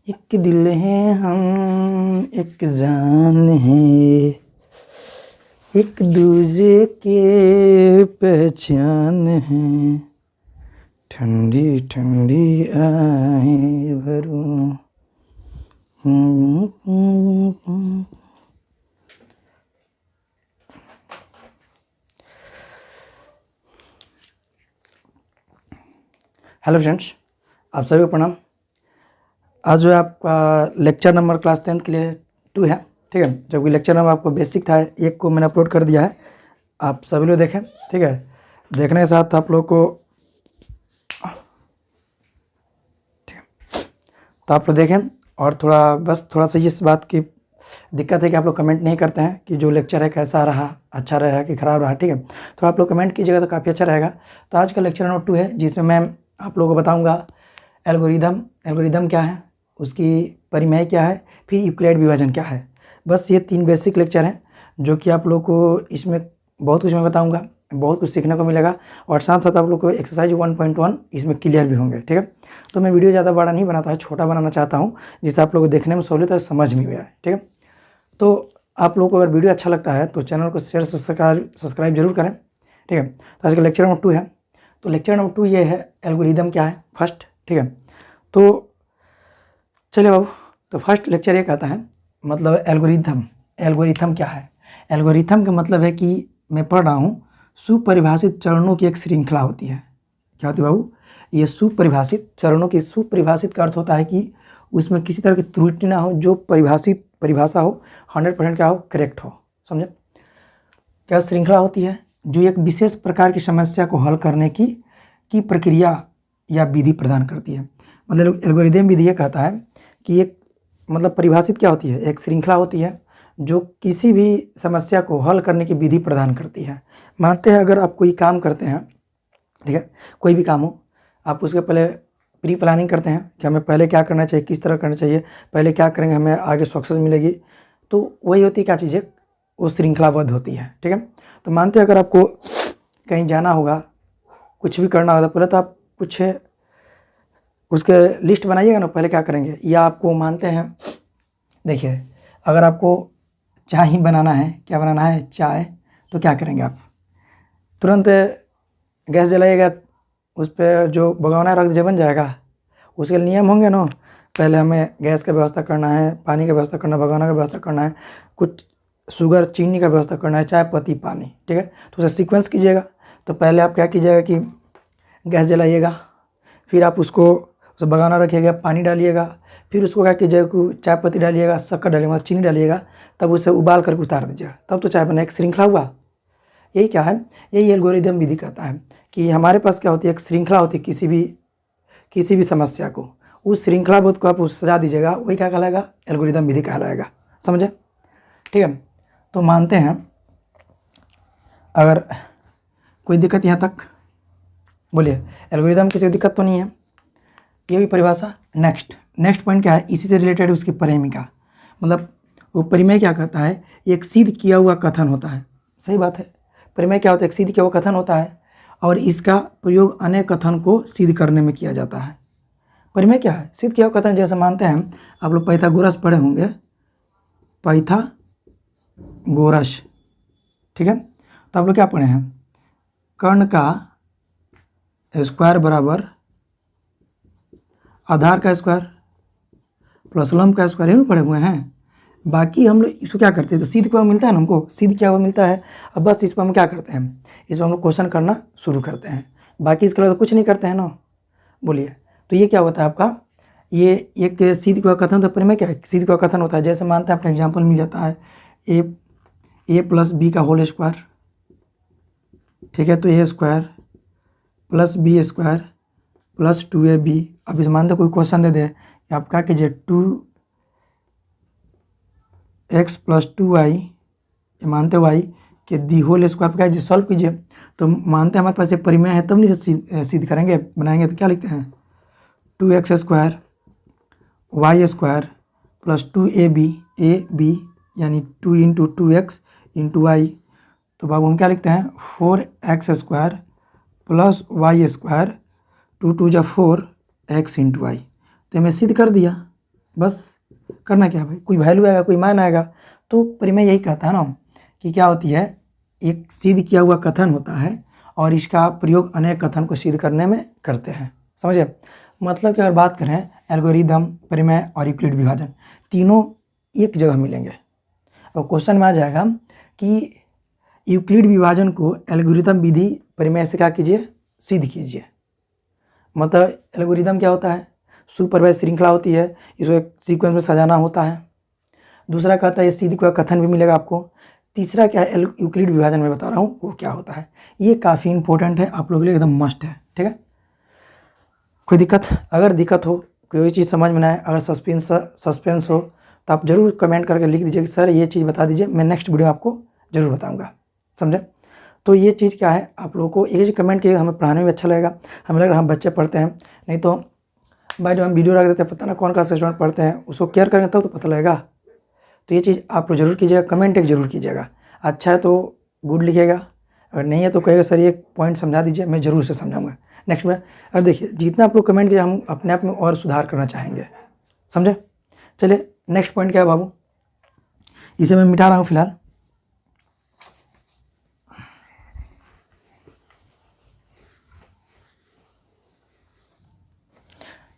एक दिल है हम एक जान है, एक दूजे के पहचान है, ठंडी ठंडी आए भरूं। हेलो फ्रेंड्स, आप सभी को प्रणाम। आज जो है आपका लेक्चर नंबर क्लास 10th के लिए 2 है, ठीक है। जबकि लेक्चर नंबर आपको बेसिक था 1 को मैंने अपलोड कर दिया है, आप सभी लोग देखें, ठीक है। देखने के साथ आप लोग को ठीक है, तो आप लोग देखें। और थोड़ा सा इस बात की दिक्कत है कि आप लोग कमेंट नहीं करते हैं कि जो लेक्चर है कैसा रहा, अच्छा रहा कि ख़राब रहा, ठीक है। तो आप लोग कमेंट कीजिएगा तो काफ़ी अच्छा रहेगा। तो आज का लेक्चर नंबर 2 है, जिसमें मैं आप लोगों को बताऊँगा एल्गोरिदम क्या है, उसकी परिमेय क्या है, फिर यूक्लिड विभाजन क्या है। बस ये 3 बेसिक लेक्चर हैं जो कि आप लोग को इसमें बहुत कुछ मैं बताऊंगा, बहुत कुछ सीखने को मिलेगा। और साथ साथ आप लोग को एक्सरसाइज 1.1 इसमें क्लियर भी होंगे, ठीक है। तो मैं वीडियो ज़्यादा बड़ा नहीं बनाता है, छोटा बनाना चाहता हूँ जिससे आप लोग को देखने में सहूलियत और समझ में भी आए, ठीक है। तो आप लोगों को अगर वीडियो अच्छा लगता है तो चैनल को शेयर सब्सक्राइब जरूर करें, ठीक है। तो आज का लेक्चर नंबर 2 है। तो लेक्चर नंबर 2 ये है एल्गोरिदम क्या है फर्स्ट, ठीक है। तो चलिए बाबू, तो फर्स्ट लेक्चर ये कहता है मतलब एल्गोरिथम क्या है। एल्गोरिथम का मतलब है कि मैं पढ़ रहा हूँ सुपरिभाषित चरणों की एक श्रृंखला होती है। क्या होती है बाबू? ये सुपरिभाषित चरणों की, सुपरिभाषित का अर्थ होता है कि उसमें किसी तरह की त्रुटि ना हो, जो परिभाषा हो 100% क्या हो, करेक्ट हो, समझे। क्या श्रृंखला होती है जो एक विशेष प्रकार की समस्या को हल करने की प्रक्रिया या विधि प्रदान करती है। मतलब एल्गोरिदम विधि ये कहता है कि एक मतलब परिभाषित क्या होती है, एक श्रृंखला होती है जो किसी भी समस्या को हल करने की विधि प्रदान करती है। मानते हैं अगर आप कोई काम करते हैं, ठीक है, कोई भी काम हो, आप उसके पहले प्री प्लानिंग करते हैं कि हमें पहले क्या करना चाहिए, किस तरह करना चाहिए, पहले क्या करेंगे हमें आगे सक्सेस मिलेगी। तो वही होती है क्या चीज़ है, वो श्रृंखलाबद्ध होती है, ठीक है। तो मानते हैं अगर आपको कहीं जाना होगा, कुछ भी करना होगा, पहले तो आप कुछ उसके लिस्ट बनाइएगा ना, पहले क्या करेंगे। या आपको मानते हैं, देखिए अगर आपको चाय ही बनाना है, क्या बनाना है, चाय, तो क्या करेंगे आप, तुरंत गैस जलाइएगा, उस पर जो भगोना रख दीजिए, बन जाएगा। उसके नियम होंगे ना, पहले हमें गैस का व्यवस्था करना है, पानी का व्यवस्था करना है, भगोना का व्यवस्था करना है, कुछ शुगर चीनी का व्यवस्था करना है, चाय पत्ती पानी, ठीक है। तो उसे सीक्वेंस कीजिएगा। तो पहले आप क्या कीजिएगा कि गैस जलाइएगा, फिर आप उसको भगोना रखिएगा, पानी डालिएगा, फिर उसको क्या कीजिएगा कि चाय पत्ती डालिएगा, शक्कर डालिएगा, चीनी डालिएगा, तब उसे उबाल करके उतार दीजिएगा, तब तो चाय बना, एक श्रृंखला हुआ। यही क्या है, यही एल्गोरिदम विधि कहता है कि हमारे पास क्या होती है, एक श्रृंखला होती है किसी भी समस्या को, उस श्रृंखलाबद्ध को आप उस सजा दीजिएगा, वही क्या कहलाएगा, एल्गोरिदम विधि कहलाएगा, समझे, ठीक है। तो मानते हैं अगर कोई दिक्कत यहाँ तक, बोलिए एल्गोरिदम किसी दिक्कत तो नहीं है, ये भी परिभाषा। नेक्स्ट पॉइंट क्या है, इसी से रिलेटेड उसकी परिमेय, मतलब वो परिमेय क्या कहता है, एक सिद्ध किया हुआ कथन होता है। सही बात है, परिमेय क्या होता है, एक सिद्ध किया हुआ कथन होता है और इसका प्रयोग अनेक कथन को सिद्ध करने में किया जाता है। परिमेय क्या है, सिद्ध किया हुआ कथन। जैसे मानते हैं आप लोग पाइथागोरस पढ़े होंगे, पाइथागोरस, ठीक है। तो आप लोग क्या पढ़े हैं, कर्ण का स्क्वायर बराबर आधार का स्क्वायर प्लस लंब का स्क्वायर, ये पढ़े हुए हैं। बाकी हम लोग इसको क्या करते हैं, तो सिद्ध किया हुआ मिलता है ना, हमको सिद्ध किया हुआ मिलता है। अब बस इस पर हम क्या करते हैं, इस पर हम लोग क्वेश्चन करना शुरू करते हैं, बाकी इसके अलावा तो कुछ नहीं करते हैं ना, बोलिए। तो ये क्या होता है आपका, ये एक सिद्ध किया हुआ कथन। तो परिमेय क्या है, सिद्ध किया हुआ कथन होता है। जैसे मानते हैं आपका एग्जाम्पल मिल जाता है ए प्लस बी का होल स्क्वायर, ठीक है। तो A square plus B square plus 2ab। अब इस मानते कोई क्वेश्चन दे दे, आप क्या कीजिए 2x प्लस 2y, ये मानते y कि दी होल स्क्वायर पर क्या कीजिए, सॉल्व कीजिए। तो मानते हैं हमारे पास एक परिमेय है, तब नहीं से सिद्ध करेंगे, बनाएंगे। तो क्या लिखते हैं, 2x square y square plus 2ab यानी 2 इंटू 2x इंटू y। तो बाबू हम क्या लिखते हैं, 4x square plus y square, 2 2 जा 4 x इंटू वाई। तो मैं सिद्ध कर दिया, बस करना क्या है भाई, कोई वैल्यू आएगा, कोई मान आएगा। तो परिमेय यही कहता है ना कि क्या होती है, एक सिद्ध किया हुआ कथन होता है और इसका प्रयोग अनेक कथन को सिद्ध करने में करते हैं। समझे? मतलब कि अगर बात करें एल्गोरिदम, परिमेय और यूक्लिड विभाजन, तीनों एक जगह मिलेंगे। और क्वेश्चन में आ जाएगा कि यूक्लिड विभाजन को एल्गोरिदम विधि परिमेय से क्या कीजिए, सिद्ध कीजिए। मतलब एल्गोरिदम क्या होता है, सुपरवाइज श्रृंखला होती है, इसको एक सीक्वेंस में सजाना होता है। दूसरा कहता है ये सिद्ध का कथन भी मिलेगा आपको। तीसरा क्या है, यूक्लिड विभाजन में बता रहा हूँ वो क्या होता है। ये काफ़ी इंपॉर्टेंट है, आप लोगों के लिए एकदम मस्ट है। ठीक है, कोई दिक्कत, अगर दिक्कत हो, कोई चीज़ समझ में ना आए, अगर सस्पेंस हो तो आप ज़रूर कमेंट करके लिख दीजिए कि सर ये चीज़ बता दीजिए, मैं नेक्स्ट वीडियो में आपको ज़रूर बताऊँगा। समझे? तो ये चीज़ क्या है, आप लोगों को एक चीज़ कमेंट किए, हमें पढ़ाने में भी अच्छा लगेगा, हमें लग रहा है हम बच्चे पढ़ते हैं। नहीं तो भाई जब हम वीडियो रख देते हैं पता ना कौन क्लास स्टूडेंट पढ़ते हैं, उसको केयर करेंगे तब तो पता लगेगा। तो ये चीज़ आप लोग जरूर कीजिएगा, कमेंट एक जरूर कीजिएगा। अच्छा है तो गुड लिखिएगा, अगर नहीं है तो कहेगा सर ये पॉइंट समझा दीजिए, मैं ज़रूर से समझाऊंगा नेक्स्ट में। और देखिए जितना आप लोग कमेंट किए हम अपने आप में और सुधार करना चाहेंगे। समझे? चलिए नेक्स्ट पॉइंट क्या है बाबू, इसे मैं मिटा रहा हूँ फिलहाल।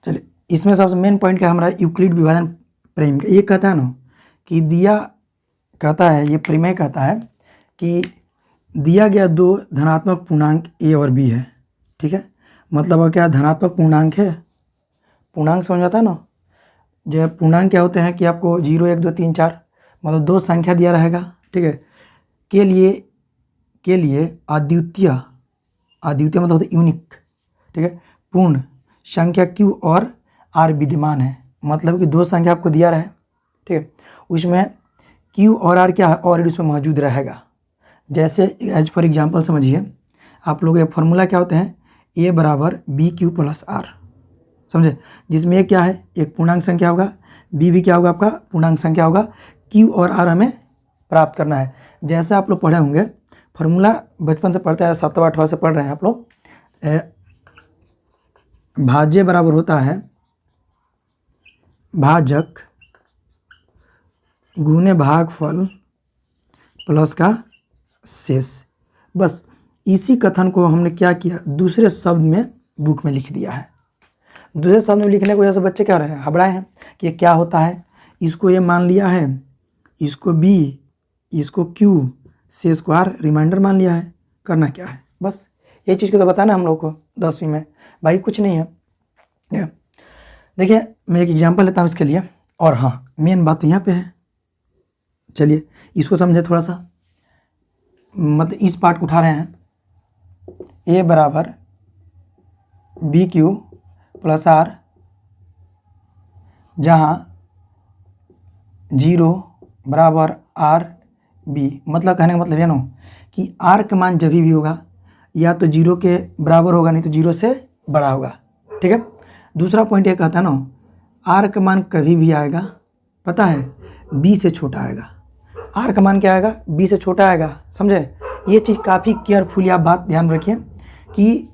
चलिए इसमें सबसे मेन पॉइंट क्या है हमारा, यूक्लिड विभाजन परिमेय का। ये कहता है ना कि दिया, कहता है ये परिमेय कहता है कि दिया गया दो धनात्मक पूर्णांक ए और बी है। ठीक है, मतलब अब क्या धनात्मक पूर्णांक है, पूर्णांक समझ आता है ना। जब पूर्णांक क्या होते हैं कि आपको 0 1 2 3 4 मतलब दो संख्या दिया रहेगा। ठीक है, के लिए अद्वितीय मतलब होता है यूनिक। ठीक है, पूर्ण संख्या Q और R विद्यमान है, मतलब कि दो संख्या आपको दिया रहे। ठीक है, उसमें Q और R क्या है, और उसमें मौजूद रहेगा। जैसे एज फॉर एग्जांपल समझिए, आप लोग ये फार्मूला क्या होते हैं, A बराबर BQ प्लस R। समझे? जिसमें क्या है, एक पूर्णांक संख्या होगा, B भी क्या होगा आपका पूर्णांक संख्या होगा, Q और R हमें प्राप्त करना है। जैसे आप लोग पढ़े होंगे फार्मूला, बचपन से पढ़ते हैं, 7वां 8वां से पढ़ रहे हैं आप लोग, भाज्य बराबर होता है भाजक गुने भागफल प्लस का शेष। बस इसी कथन को हमने क्या किया, दूसरे शब्द में बुक में लिख दिया है। दूसरे शब्द में लिखने की वजह से बच्चे क्या रहे हैं, हबड़ाए हैं कि क्या होता है। इसको ये मान लिया है, इसको B, इसको Q, शेष को R, रिमाइंडर मान लिया है। करना क्या है, बस ये चीज़ को तो बताना हम लोग को 10वीं में, भाई कुछ नहीं है। देखिए मैं एक एग्जांपल लेता हूँ इसके लिए, और हाँ मेन बात तो यहाँ पे है। चलिए इसको समझे थोड़ा सा, मतलब इस पार्ट को उठा रहे हैं, A बराबर BQ प्लस R, जहाँ 0 बराबर RB। मतलब कहने का मतलब ये ना कि R का मान जब भी होगा या तो 0 के बराबर होगा, नहीं तो 0 से बड़ा होगा। ठीक है, दूसरा पॉइंट ये कहता है ना, R का मान कभी भी आएगा, पता है, B से छोटा आएगा। R का मान क्या आएगा, B से छोटा आएगा। समझे? ये चीज़ काफ़ी केयरफुली आप बात ध्यान रखिए कि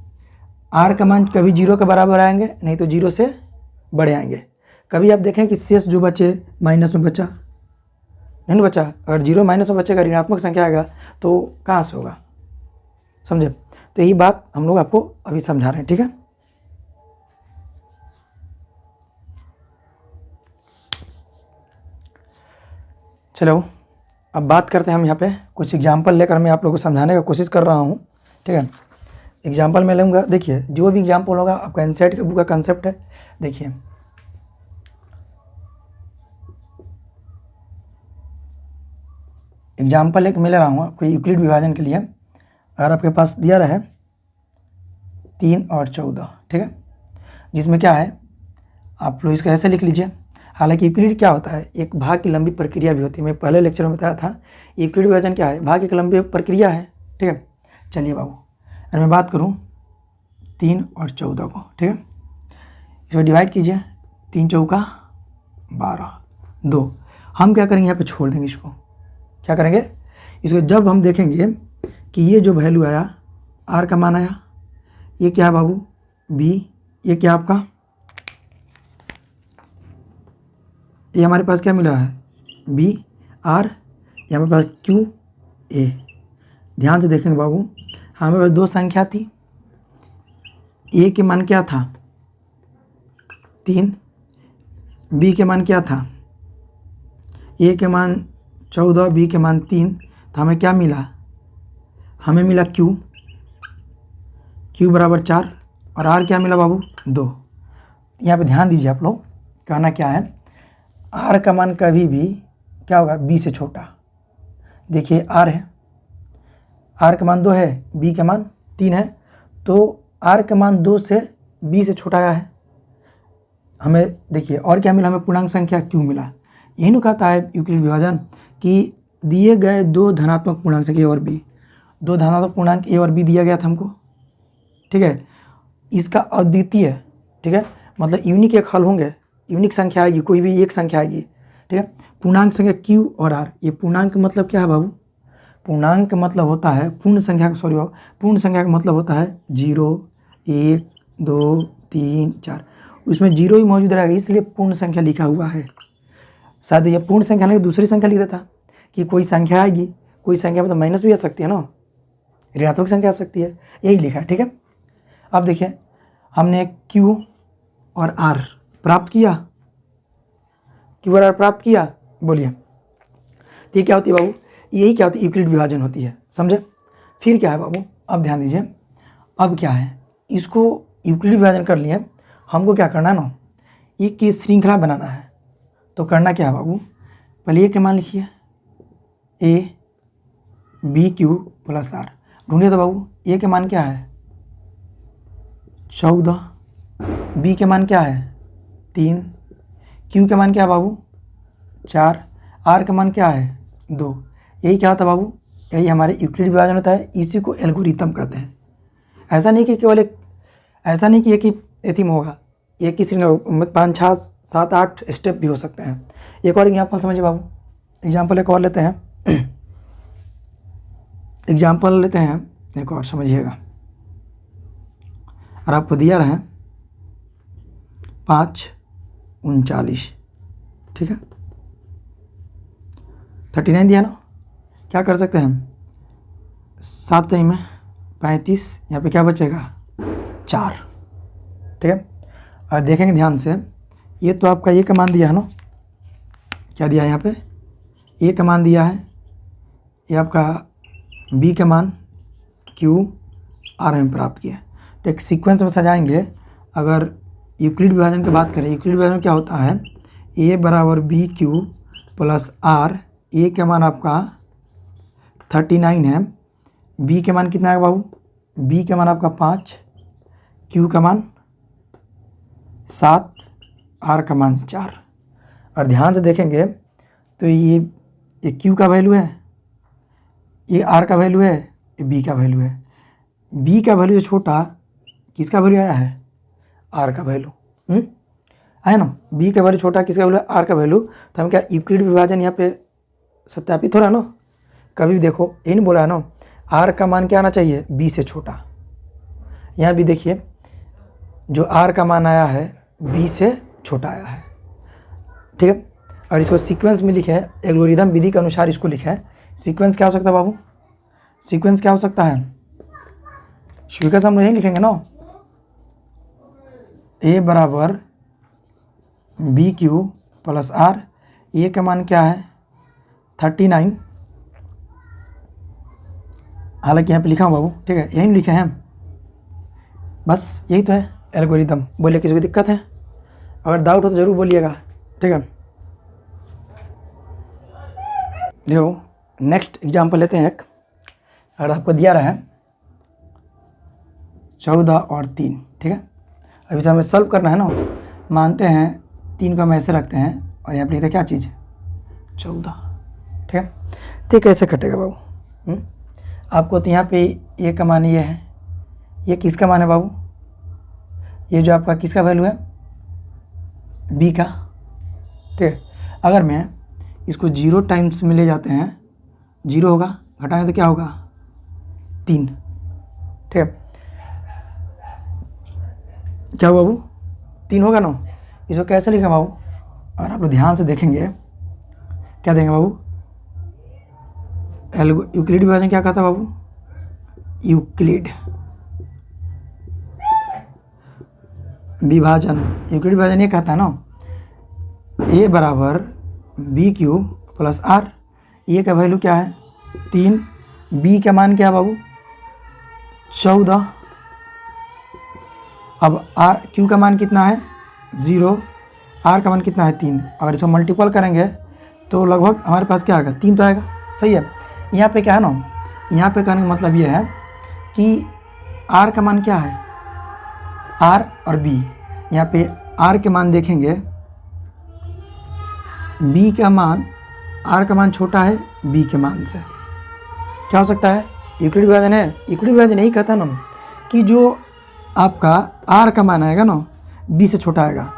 R का मान कभी 0 के बराबर आएंगे, नहीं तो 0 से बड़े आएंगे। कभी आप देखें कि शेष जो बचे माइनस में बचा, नहीं ना बचा, अगर 0 माइनस में बचेगा, ऋणात्मक संख्या आएगा तो कहाँ से होगा। समझे? तो यही बात हम लोग आपको अभी समझा रहे हैं। ठीक है, चलो अब बात करते हैं हम यहाँ पे कुछ एग्जाम्पल लेकर मैं आप लोगों को समझाने का कोशिश कर रहा हूँ। ठीक है, एग्जाम्पल मैं लूँगा। देखिए जो भी एग्जाम्पल होगा आपका एनसीईआरटी के बुक का कंसेप्ट है। देखिए एग्जाम्पल एक मैं ले रहा हूँ आपको यूक्लिड विभाजन के लिए। अगर आपके पास दिया रहे 3 और 14, ठीक है, जिसमें क्या है आप लोग इसको ऐसे लिख लीजिए। हालांकि यूक्लिड क्या होता है, एक भाग की लंबी प्रक्रिया भी होती है। मैं पहले लेक्चर में बताया था यूक्लिड विभाजन क्या है, भाग की लंबी प्रक्रिया है। ठीक है, चलिए बाबू अगर मैं बात करूँ 3 और 14 को, ठीक है, इसको डिवाइड कीजिए, 3 चौका 12, 2। हम क्या करेंगे, यहाँ पे छोड़ देंगे इसको। क्या करेंगे, इसको जब हम देखेंगे कि ये जो वैल्यू आया, R का मान आया, ये क्या है बाबू B, ये क्या आपका ये हमारे पास क्या मिला है, बी आर, ये हमारे पास क्यू ए। ध्यान से देखेंगे बाबू, हमारे पास दो संख्या थी, ए के मान क्या था 3, बी के मान क्या था, ए के मान 14, बी के मान 3, तो हमें क्या मिला, हमें मिला क्यू बराबर 4 और आर क्या मिला बाबू 2। यहाँ पे ध्यान दीजिए आप लोग, कहना क्या है, आर का मान कभी भी क्या होगा, बी से छोटा। देखिए आर है, आर का मान 2 है, बी का मान 3 है, तो आर का मान 2 से बी से छोटा आया है। हमें देखिए और क्या मिला, हमें पूर्णांक संख्या क्यू मिला। यही नु कहता है यूक्लिड विभाजन कि दिए गए दो धनात्मक पूर्णांक संख्या ए और बी, दो धनात्मक पूर्णांक ए और बी दिया गया था हमको, ठीक है, इसका अद्वितीय, ठीक है, मतलब यूनिक एक हल होंगे, यूनिक संख्या आएगी, कोई भी एक संख्या आएगी, ठीक है। पूर्णांक संख्या क्यू और आर, ये पूर्णांक मतलब क्या है बाबू, पूर्णांक मतलब होता है पूर्ण संख्या का, सॉरी बाबू, पूर्ण संख्या का मतलब होता है 0 1 2 3 4, उसमें 0 ही मौजूद रहेगा, इसलिए पूर्ण संख्या लिखा हुआ है। शायद ये पूर्ण संख्या नहीं दूसरी संख्या लिख देता कि कोई संख्या आएगी, कोई संख्या मतलब माइनस भी आ सकती है ना, ऋणात्मक संख्या आ सकती है, यही लिखा है, ठीक है। अब देखिए हमने Q और R प्राप्त किया, Q और R प्राप्त किया, बोलिए तो ये क्या होती है बाबू, यही क्या होती है, यूक्लिड विभाजन होती है, समझे। फिर क्या है बाबू, अब ध्यान दीजिए, अब क्या है, इसको यूक्लिड विभाजन कर लिए, हमको क्या करना है ना, एक की श्रृंखला बनाना है। तो करना क्या है बाबू, पहले ए के मान लिखिए, A B Q plus R, ढूंढिए तो बाबू, ए के मान क्या है 14, बी के मान क्या है 3, क्यू के मान क्या है बाबू 4, आर का मान क्या है 2। यही क्या होता है बाबू, यही हमारे यूक्लिड विभाजन होता है, इसी को एल्गोरिथम कहते हैं। ऐसा नहीं कि केवल एक, ऐसा नहीं कि एक ही एथीम होगा, एक ही श्रृंखला 5 6 7 8 स्टेप भी हो सकते हैं। एक और एग्जाम्पल समझिए बाबू, एग्जाम्पल एक और लेते हैं एग्जाम्पल लेते हैं एक और, समझिएगा। और आपको दिया रहा है 5 39, ठीक है, 39 दिया ना, क्या कर सकते हैं हम, 7 टाइम में 35, यहाँ पे क्या बचेगा 4, ठीक है। और देखेंगे ध्यान से, ये तो आपका ए का मान दिया है ना, क्या दिया है यहाँ पे, ए का मान दिया है, ये आपका बी का मान, क्यू आर में प्राप्त किया। तो एक सीक्वेंस में सजाएंगे, अगर यूक्लिड विभाजन की बात करें, यूक्लिड विभाजन क्या होता है, ए बराबर बी क्यू प्लस आर, ए का मान आपका 39 है, बी के मान कितना है बाबू, बी का मान आपका 5, क्यू का मान 7, आर का मान 4। और ध्यान से देखेंगे तो ये क्यू का वैल्यू है, ये आर का वैल्यू है, ये बी का वैल्यू है। बी का वैल्यू छोटा, किसका वैल्यू आया है, आर का वैल्यू आया ना, बी का वैल्यू छोटा, किसका वैल्यू, आर का वैल्यू। तो हम क्या यूक्लिड विभाजन यहाँ पे सत्यापित हो रहा है ना, कभी भी देखो ये नहीं बोला है ना, आर का मान क्या आना चाहिए, बी से छोटा। यहाँ भी देखिए जो आर का मान आया है बी से छोटा आया है, ठीक है। और इसको सीक्वेंस में लिखे है, एल्गोरिथम विधि के अनुसार इसको लिखा है। सीक्वेंस क्या हो सकता है बाबू, सीक्वेंस क्या हो सकता है, स्वीकार हम यही लिखेंगे ना, ए बराबर बी क्यू प्लस आर, ए का मान क्या है 39, हालांकि यहाँ पे लिखा हूँ बाबू, ठीक है, यही लिखे हैं, बस यही तो है एल्गोरिथम। बोलिए किसी को दिक्कत है, अगर डाउट हो तो ज़रूर बोलिएगा, ठीक है। देखो नेक्स्ट एग्जांपल लेते हैं एक, अगर आपको दिया रहा है 14 और 3, ठीक है। अभी तो हमें सॉल्व करना है ना, मानते हैं 3 को हम ऐसे रखते हैं और यहाँ पर लिखते हैं क्या चीज़ 14, ठीक है। तो कैसे कटेगा बाबू, आपको तो यहाँ पे ए का मान ये है, ये किसका मान है बाबू, ये जो आपका किसका वैल्यू है बी का, ठीक है। अगर मैं इसको 0 टाइम्स में ले जाते हैं, 0 होगा, घटाएंगे तो क्या होगा 3, ठीक है। क्या बाबू 3 होगा ना, इसको कैसे लिखा बाबू, और आप लोग ध्यान से देखेंगे क्या देंगे बाबू, यूक्लिड विभाजन क्या कहता है बाबू, यूक्लिड विभाजन ये कहता है ना a बराबर बी क्यू प्लस आर। ए का वैल्यू क्या है 3, बी का मान क्या है बाबू 14, अब आर क्यू का मान कितना है 0, आर का मान कितना है 3। अगर इसको मल्टीपल करेंगे तो लगभग हमारे पास क्या आएगा 3 तो आएगा, सही है। यहाँ पे क्या है ना, यहाँ पे कहने का मतलब ये है कि आर का मान क्या है, आर और बी, यहाँ पे आर के मान देखेंगे, बी का मान, आर का मान छोटा है बी के मान से, क्या हो सकता है यूक्लिड विभाजन है। यूक्लिड विभाजन यही कहता है ना कि जो आपका आर का मान आएगा ना बी से छोटा आएगा,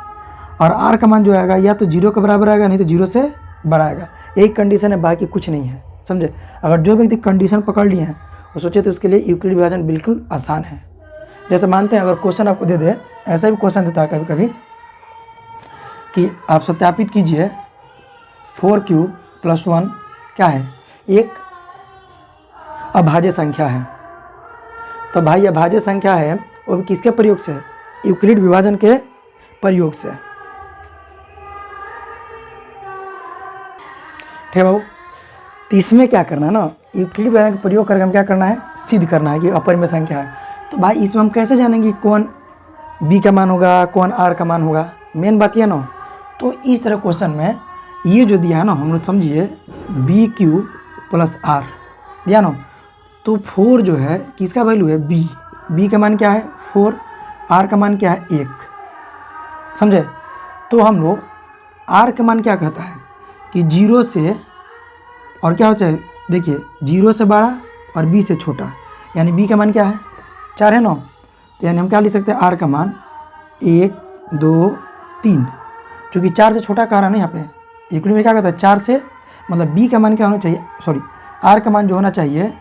और आर का मान जो आएगा या तो 0 के बराबर आएगा नहीं तो 0 से बड़ा आएगा। एक कंडीशन है, बाकी कुछ नहीं है, समझे। अगर जो व्यक्ति कंडीशन पकड़ लिए हैं वो सोचे तो उसके लिए यूक्लिड विभाजन बिल्कुल आसान है। जैसे मानते हैं अगर क्वेश्चन आपको दे दे, ऐसा भी क्वेश्चन देता है कभी कभी कि आप सत्यापित कीजिए 4q + 1 क्या है, एक अभाज्य संख्या है। तो भाई अभाज्य संख्या है वो भी किसके प्रयोग से, यूक्लिड विभाजन के प्रयोग से, ठीक है बाबू। तो इसमें क्या करना है ना, यूक्लिड विभाजन का प्रयोग करके हम क्या करना है, सिद्ध करना है कि अपरिमेय संख्या है। तो भाई इसमें हम कैसे जानेंगे कौन बी का मान होगा, कौन आर का मान होगा, मेन बात यह ना। तो इस तरह क्वेश्चन में ये जो दिया है ना, हम लोग समझिए बी क्यू प्लस आर दिया ना, तो 4 जो है किसका वैल्यू है बी का मान क्या है 4, आर का मान क्या है 1, समझे। तो हम लोग आर का मान क्या कहता है कि 0 से, और क्या होता है देखिए 0 से बड़ा और बी से छोटा, यानी बी का मान क्या है 4 है ना। तो यानी हम क्या लिख सकते हैं, आर का मान 1 2 3, क्योंकि 4 से छोटा कह रहा है ना यहाँ पे। यूक्लिड में क्या कहता है 4 से, मतलब बी का मान क्या होना चाहिए, सॉरी आर का मान जो होना चाहिए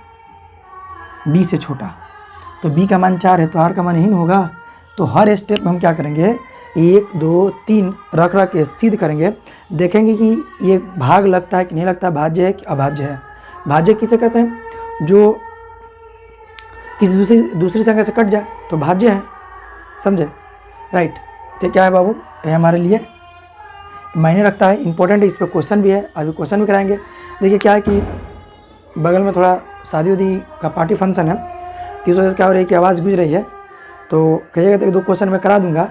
बी से छोटा। तो बी का मान 4 है तो आर का मान यही होगा। तो हर स्टेप में हम क्या करेंगे 1 2 3 रख के सिद्ध करेंगे, देखेंगे कि ये भाग लगता है कि नहीं लगता, भाज्य है कि अभाज्य है। भाज्य किसे कहते हैं, जो किसी दूसरी संख्या से कट जाए तो भाज्य है, समझे, राइट। तो क्या है बाबू, ये हमारे लिए मायने रखता है, इंपॉर्टेंट है, इस पर क्वेश्चन भी है, अभी क्वेश्चन भी कराएंगे। देखिए क्या है कि बगल में थोड़ा शादी उदी का पार्टी फंक्शन है, तो इस वजह से क्या हो रही है कि आवाज़ गूंज रही है, तो कहिएगा तो 2 क्वेश्चन मैं करा दूंगा,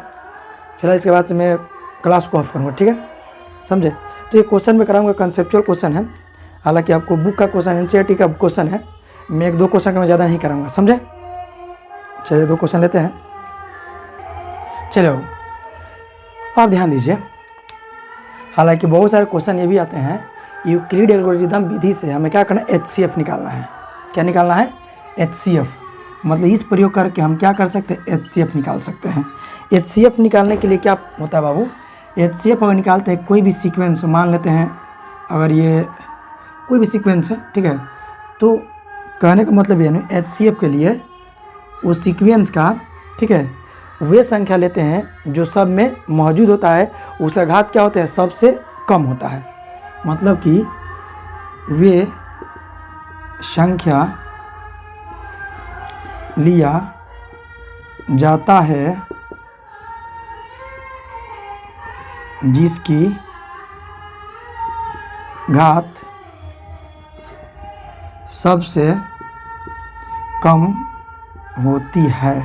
फिलहाल इसके बाद से मैं क्लास को ऑफ करूँगा, ठीक है, समझे। तो ये क्वेश्चन मैं कराऊंगा, कंसेप्चुअल क्वेश्चन है, हालांकि आपको बुक का क्वेश्चन एनसीईआरटी का क्वेश्चन है, मैं 1 2 क्वेश्चन का मैं ज़्यादा नहीं कराऊंगा, समझे। चलिए 2 क्वेश्चन लेते हैं। चलो आप ध्यान दीजिए, हालांकि बहुत सारे क्वेश्चन ये भी आते हैं, यूक्लिड एल्गोरिथम विधि से हमें क्या करना है, HCF निकालना है। क्या निकालना है, HCF, मतलब इस प्रयोग करके हम क्या कर सकते हैं, HCF निकाल सकते हैं। HCF निकालने के लिए क्या होता है बाबू, HCF अगर निकालते हैं कोई भी सीक्वेंस, मान लेते हैं अगर ये कोई भी सीक्वेंस है, ठीक है, तो कहने का मतलब ये है HCF के लिए उस सीक्वेंस का, ठीक है, वे संख्या लेते हैं जो सब में मौजूद होता है, उसका घात क्या होता है, सबसे कम होता है। मतलब कि वे संख्या लिया जाता है जिसकी घात सबसे कम होती है,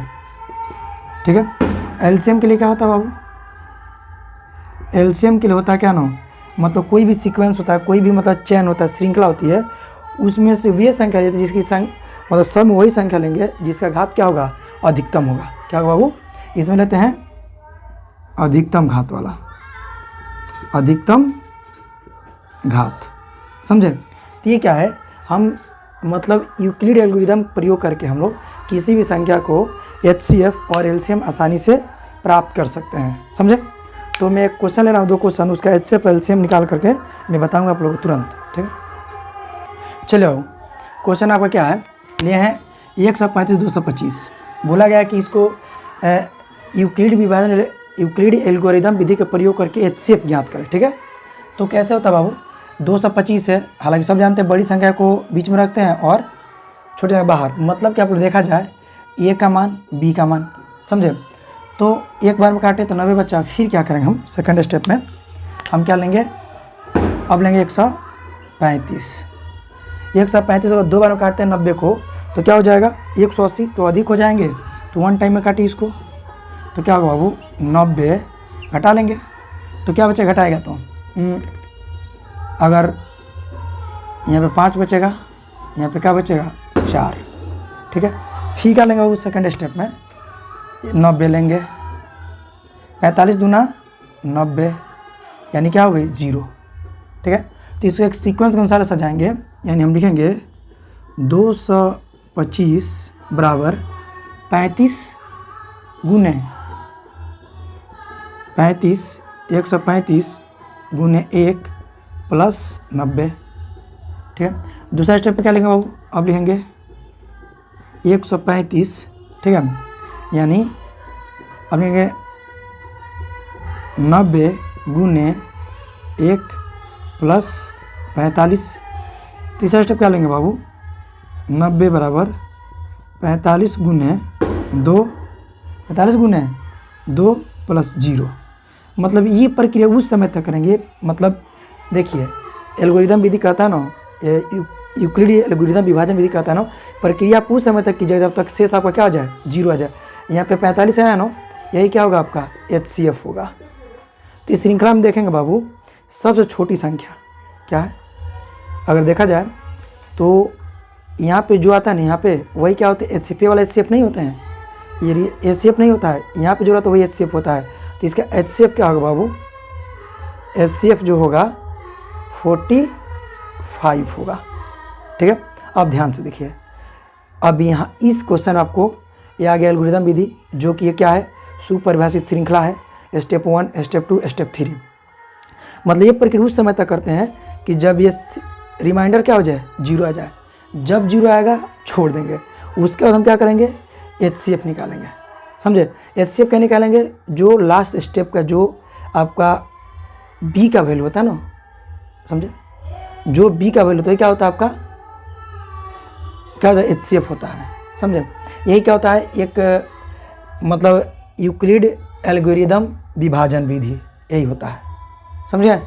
ठीक है। एलसीएम के लिए क्या होता है बाबू, एलसीएम के लिए होता है क्या ना, मतलब कोई भी सीक्वेंस होता है, कोई भी मतलब चेन होता है, श्रृंखला होती है, उसमें से वे संख्या लेते हैं जिसकी मतलब सब में वही संख्या लेंगे जिसका घात क्या होगा, अधिकतम होगा। क्या होगा बाबू, इसमें लेते हैं अधिकतम घात वाला, अधिकतम घात, समझे। तो ये क्या है, हम मतलब यूक्लिड एल्गोरिथम प्रयोग करके हम लोग किसी भी संख्या को HCF और LCM आसानी से प्राप्त कर सकते हैं, समझे। तो मैं एक क्वेश्चन ले रहा हूँ, 2 क्वेश्चन, उसका HCF और LCM निकाल करके मैं बताऊंगा आप लोगों को तुरंत, ठीक है। चलो क्वेश्चन आपका क्या है, लिए हैं 135 225, बोला गया है कि इसको यूक्लिड विभाजन यूक्लिड एल्गोरिदम विधि का प्रयोग करके एचसीएफ ज्ञात करें। ठीक है, तो कैसे होता है बाबू, 225 है, हालांकि सब जानते हैं बड़ी संख्या को बीच में रखते हैं और छोटी संख्या बाहर, मतलब कि आप लोग देखा जाए ए का मान बी का मान, समझे। तो एक बार में काटे तो 90 बचा, फिर क्या करेंगे हम सेकंड स्टेप में, हम क्या लेंगे, अब लेंगे 135। 135 अगर दो बार में काटते हैं 90 को तो क्या हो जाएगा 180, तो अधिक हो जाएंगे, तो वन टाइम में काटी इसको तो क्या होगा बाबू 90 घटा लेंगे तो क्या बचेगा, घटाएगा तो अगर यहाँ पे 5 बचेगा, यहाँ पे क्या बचेगा 4। ठीक है, फिर क्या लेंगे बाबू सेकंड स्टेप में 90 लेंगे, 45 दूना 90 यानी क्या हो गई 0। ठीक है, तो इसको एक सीक्वेंस के अनुसार सजाएंगे, यानी हम लिखेंगे 225 बराबर 35 गुने 135 गुने 1 प्लस 90। ठीक है, दूसरा स्टेप पे क्या लिखेंगे बाबू, अब लिखेंगे 135। ठीक है, यानी अब लिखेंगे 90 गुने 1 प्लस 45। तीसरा स्टेप क्या लेंगे बाबू, 90 बराबर 45 गुने 2, 45 गुने 2 प्लस 0। मतलब ये प्रक्रिया उस समय तक करेंगे, मतलब देखिए एल्गोरिदम विधि कहता है ना, यूक्लिड एल्गोरिदम विभाजन विधि कहता है ना, प्रक्रिया आप उस समय तक कीजिएगा जब तक शेष आपका क्या आ जाए 0 आ जाए। यहाँ पे 45 है ना, यही क्या होगा आपका HCF होगा। तो इस श्रृंखला में देखेंगे बाबू सबसे छोटी संख्या क्या है, अगर देखा जाए तो यहाँ पे जो आता है ना, यहाँ पे वही क्या होता है HCF वाला HCF नहीं होते हैं, ये HCF नहीं होता है, यहाँ पे जो रहता है वही HCF होता है। तो इसका HCF क्या होगा बाबू, HCF जो होगा 45 होगा। ठीक है, अब ध्यान से देखिए, अब यहाँ इस क्वेश्चन आपको ये आ गया एल्गोरिदम विधि, जो कि ये क्या है सुपरिभाषित श्रृंखला है, स्टेप 1 स्टेप 2 स्टेप 3। मतलब ये प्रक्रिया उस समय तक करते हैं कि जब ये रिमाइंडर क्या हो जाए 0 आ जाए, जब 0 आएगा छोड़ देंगे, उसके बाद हम क्या करेंगे HCF निकालेंगे, समझे। HCF क्या निकालेंगे, जो लास्ट स्टेप का जो आपका B का वैल्यू होता है ना, समझे, जो B का वैल्यू होता है क्या होता है आपका, क्या होता है HCF होता है, समझे। यही क्या होता है एक मतलब यूक्लिड एल्गोरिदम विभाजन विधि, यही होता है, समझे।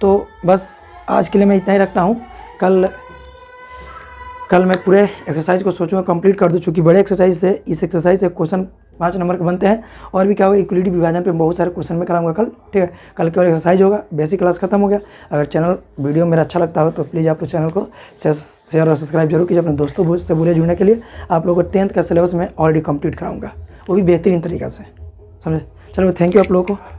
तो बस आज के लिए मैं इतना ही रखता हूँ, कल मैं पूरे एक्सरसाइज को सोचूंगा कंप्लीट कर दूँ, चूँकि बड़े एक्सरसाइज से इस एक्सरसाइज से क्वेश्चन 5 नंबर के बनते हैं, और भी क्या होगा यूक्लिड विभाजन पे बहुत सारे क्वेश्चन में कराऊंगा कल। ठीक है, कल केवल एक्सरसाइज होगा, बेसिक क्लास खत्म हो गया। अगर चैनल वीडियो मेरा अच्छा लगता हो तो प्लीज़ आप लोग चैनल को शेयर और सब्सक्राइब जरूर कीजिए, अपने दोस्तों से बोले जुड़ने के लिए। आप लोगों को 10th का सिलेबस में ऑलरेडी कंप्लीट कराऊंगा, वो भी बेहतरीन तरीक़ा से, समझे। चलो थैंक यू आप लोगों को।